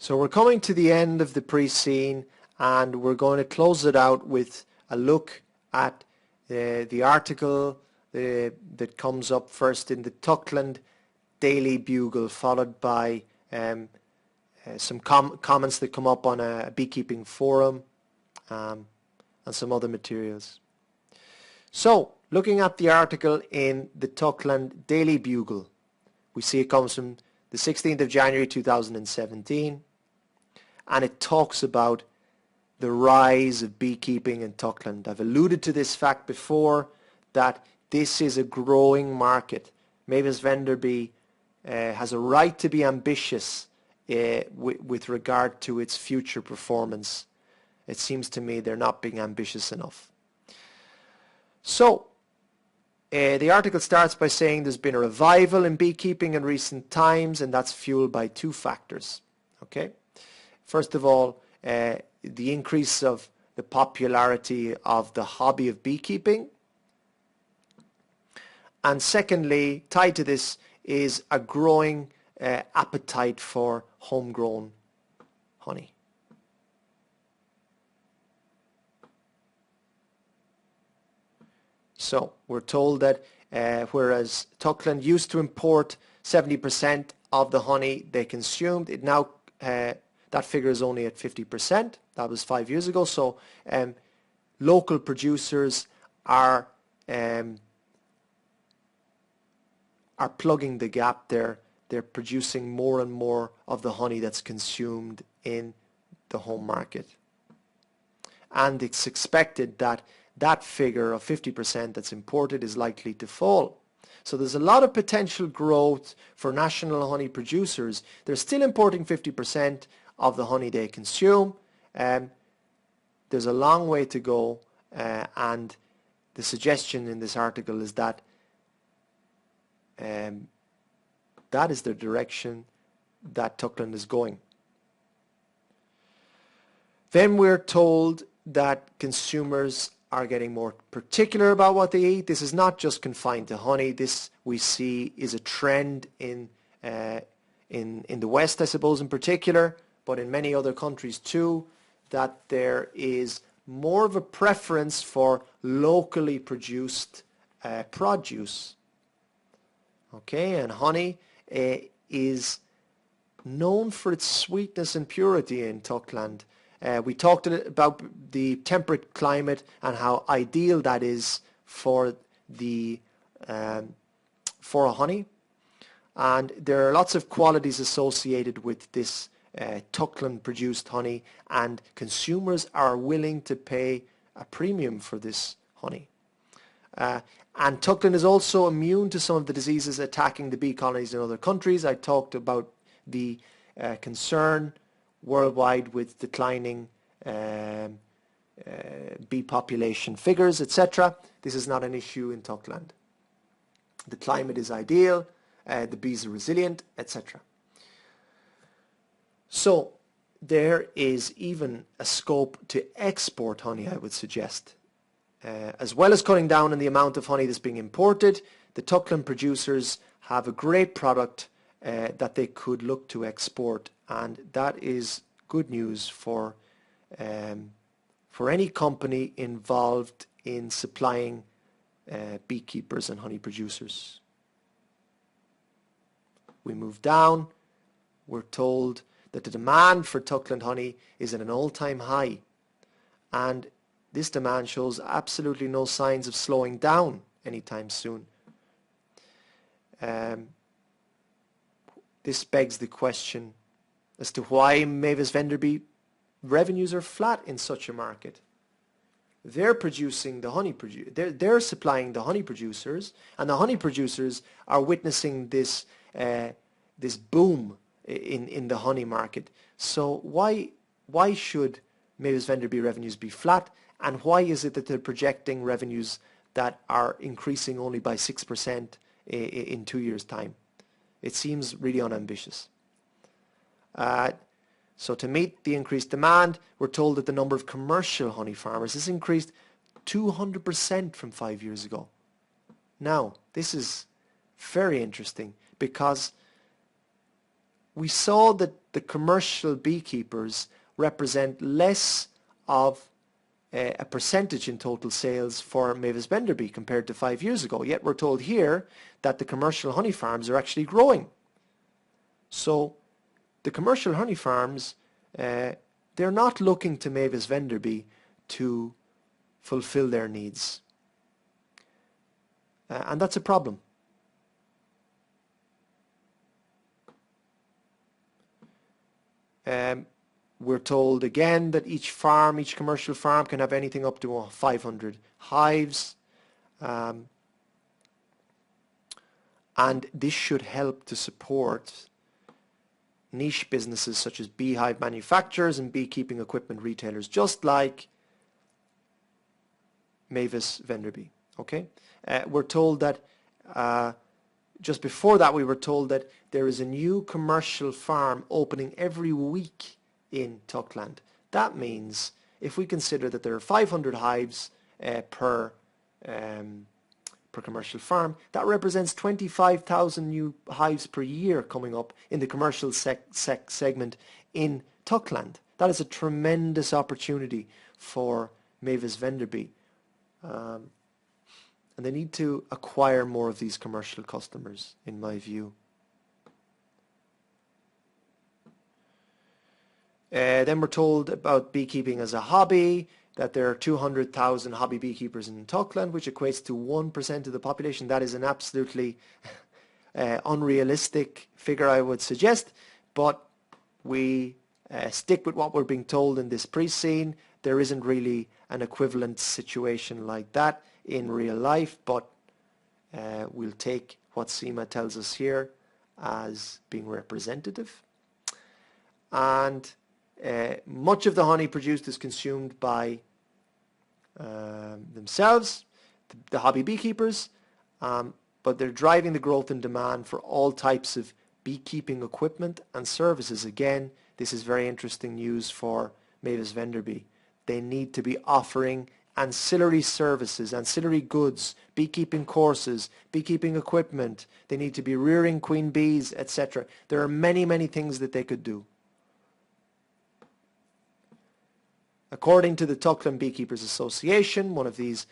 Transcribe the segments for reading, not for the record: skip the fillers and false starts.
So we're coming to the end of the Preseen, and we're going to close it out with a look at the article that comes up first in the Tuckland Daily Bugle, followed by some comments that come up on a beekeeping forum, and some other materials. So, looking at the article in the Tuckland Daily Bugle, we see it comes from the 16th of January 2017, and it talks about the rise of beekeeping in Tuckland. I've alluded to this fact before, that this is a growing market. Mavis Venderby has a right to be ambitious with regard to its future performance. It seems to me they're not being ambitious enough. So, the article starts by saying there's been a revival in beekeeping in recent times, and that's fueled by two factors. Okay, first of all, the increase of the popularity of the hobby of beekeeping, and secondly, tied to this, is a growing appetite for homegrown honey. So we're told that whereas Tuckland used to import 70% of the honey they consumed, it now that figure is only at 50%. That was 5 years ago. So local producers are plugging the gap there. They're producing more and more of the honey that's consumed in the home market. And it's expected that that figure of 50% that's imported is likely to fall. So there's a lot of potential growth for national honey producers. They're still importing 50% of the honey they consume. There's a long way to go, and the suggestion in this article is that that is the direction that Tuckland is going. Then we're told that consumers are getting more particular about what they eat. This is not just confined to honey. This, we see, is a trend in the West, I suppose, in particular, but in many other countries too, that there is more of a preference for locally produced produce. Okay, and honey is known for its sweetness and purity in Tuckland. We talked about the temperate climate and how ideal that is for the for honey, and there are lots of qualities associated with this Tuckland produced honey, and consumers are willing to pay a premium for this honey. And Tuckland is also immune to some of the diseases attacking the bee colonies in other countries. I talked about the concern worldwide with declining bee population figures, etc. This is not an issue in Tuckland. The climate is ideal, the bees are resilient, etc. So there is even a scope to export honey, I would suggest. As well as cutting down on the amount of honey that's being imported, the Tuckland producers have a great product that they could look to export, and that is good news for any company involved in supplying beekeepers and honey producers. We move down. We're told that the demand for Tuckland honey is at an all-time high, and this demand shows absolutely no signs of slowing down anytime soon. This begs the question as to why Mavis Venderby revenues are flat in such a market. They're producing the honey, they're supplying the honey producers, and the honey producers are witnessing this this boom in the honey market. So why should Mavis Venderby revenues be flat, and why is it that they're projecting revenues that are increasing only by 6% in 2 years' time? It seems really unambitious. So to meet the increased demand, we're told that the number of commercial honey farmers has increased 200% from 5 years ago. Now, this is very interesting, because we saw that the commercial beekeepers represent less of a percentage in total sales for Mavis Venderby compared to 5 years ago. Yet we're told here that the commercial honey farms are actually growing. So the commercial honey farms, they're not looking to Mavis Venderby to fulfill their needs. And that's a problem. We're told again that each commercial farm can have anything up to 500 hives. And this should help to support niche businesses such as beehive manufacturers and beekeeping equipment retailers, just like Mavis Venderby. Okay, we're told that just before that we were told that there is a new commercial farm opening every week in Tuckland. That means if we consider that there are 500 hives per commercial farm, that represents 25,000 new hives per year coming up in the commercial segment in Tuckland. That is a tremendous opportunity for Mavis Venderby. And they need to acquire more of these commercial customers, in my view. Then we're told about beekeeping as a hobby, that there are 200,000 hobby beekeepers in Tuckland, which equates to 1% of the population. That is an absolutely unrealistic figure, I would suggest, but we stick with what we're being told in this Preseen. There isn't really an equivalent situation like that in real life, but we'll take what CIMA tells us here as being representative. And much of the honey produced is consumed by themselves, the hobby beekeepers, but they're driving the growth and demand for all types of beekeeping equipment and services. Again, this is very interesting news for Mavis Venderby. They need to be offering ancillary services, ancillary goods, beekeeping courses, beekeeping equipment. They need to be rearing queen bees, etc. There are many, many things that they could do. According to the Tuckland Beekeepers Association, one of these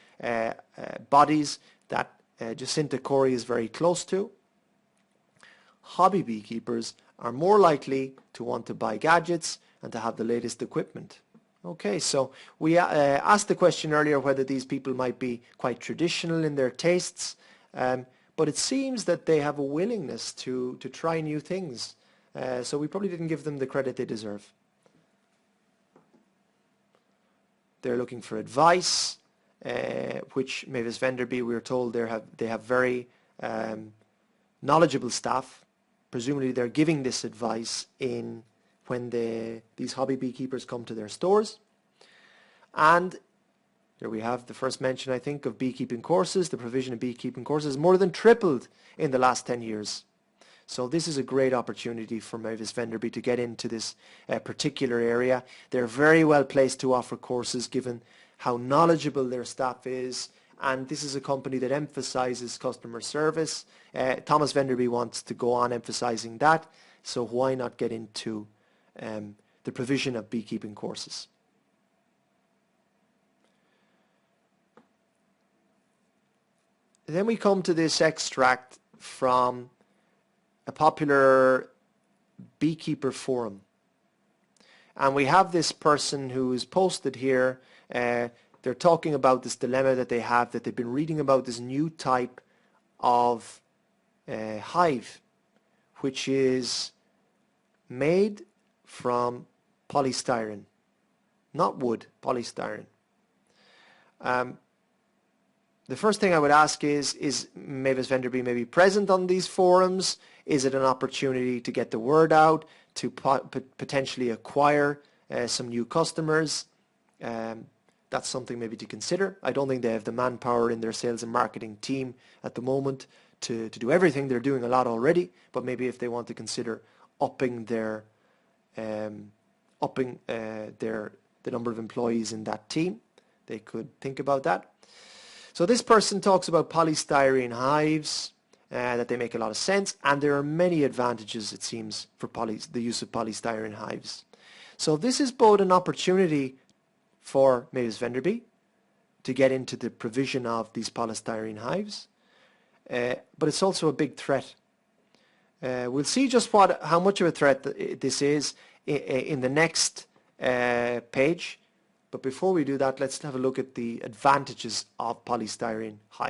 bodies that Jacinta Corey is very close to, hobby beekeepers are more likely to want to buy gadgets and to have the latest equipment. Okay, so we asked the question earlier whether these people might be quite traditional in their tastes, but it seems that they have a willingness to try new things. So we probably didn't give them the credit they deserve. They're looking for advice, which Mavis Venderby, we're told they have very knowledgeable staff. Presumably they're giving this advice when these hobby beekeepers come to their stores. And here we have the first mention, I think, of beekeeping courses. The provision of beekeeping courses more than tripled in the last 10 years. So this is a great opportunity for Mavis Venderby to get into this particular area. They're very well placed to offer courses given how knowledgeable their staff is, and this is a company that emphasizes customer service. Thomas Venderby wants to go on emphasizing that, so why not get into the provision of beekeeping courses? Then we come to this extract from a popular beekeeper forum. And we have this person who is posted here. They're talking about this dilemma that they have, that they've been reading about this new type of hive, which is made from polystyrene, not wood, polystyrene. The first thing I would ask is Mavis Venderby maybe present on these forums? Is it an opportunity to get the word out, to potentially acquire some new customers? That's something maybe to consider. I don't think they have the manpower in their sales and marketing team at the moment to do everything. They're doing a lot already, but maybe if they want to consider upping the number of employees in that team, they could think about that. So this person talks about polystyrene hives. that they make a lot of sense, and there are many advantages, it seems, for the use of polystyrene hives. So this is both an opportunity for Mavis Venderby to get into the provision of these polystyrene hives, but it's also a big threat. We'll see just how much of a threat this is in the next page, but before we do that, let's have a look at the advantages of polystyrene hives.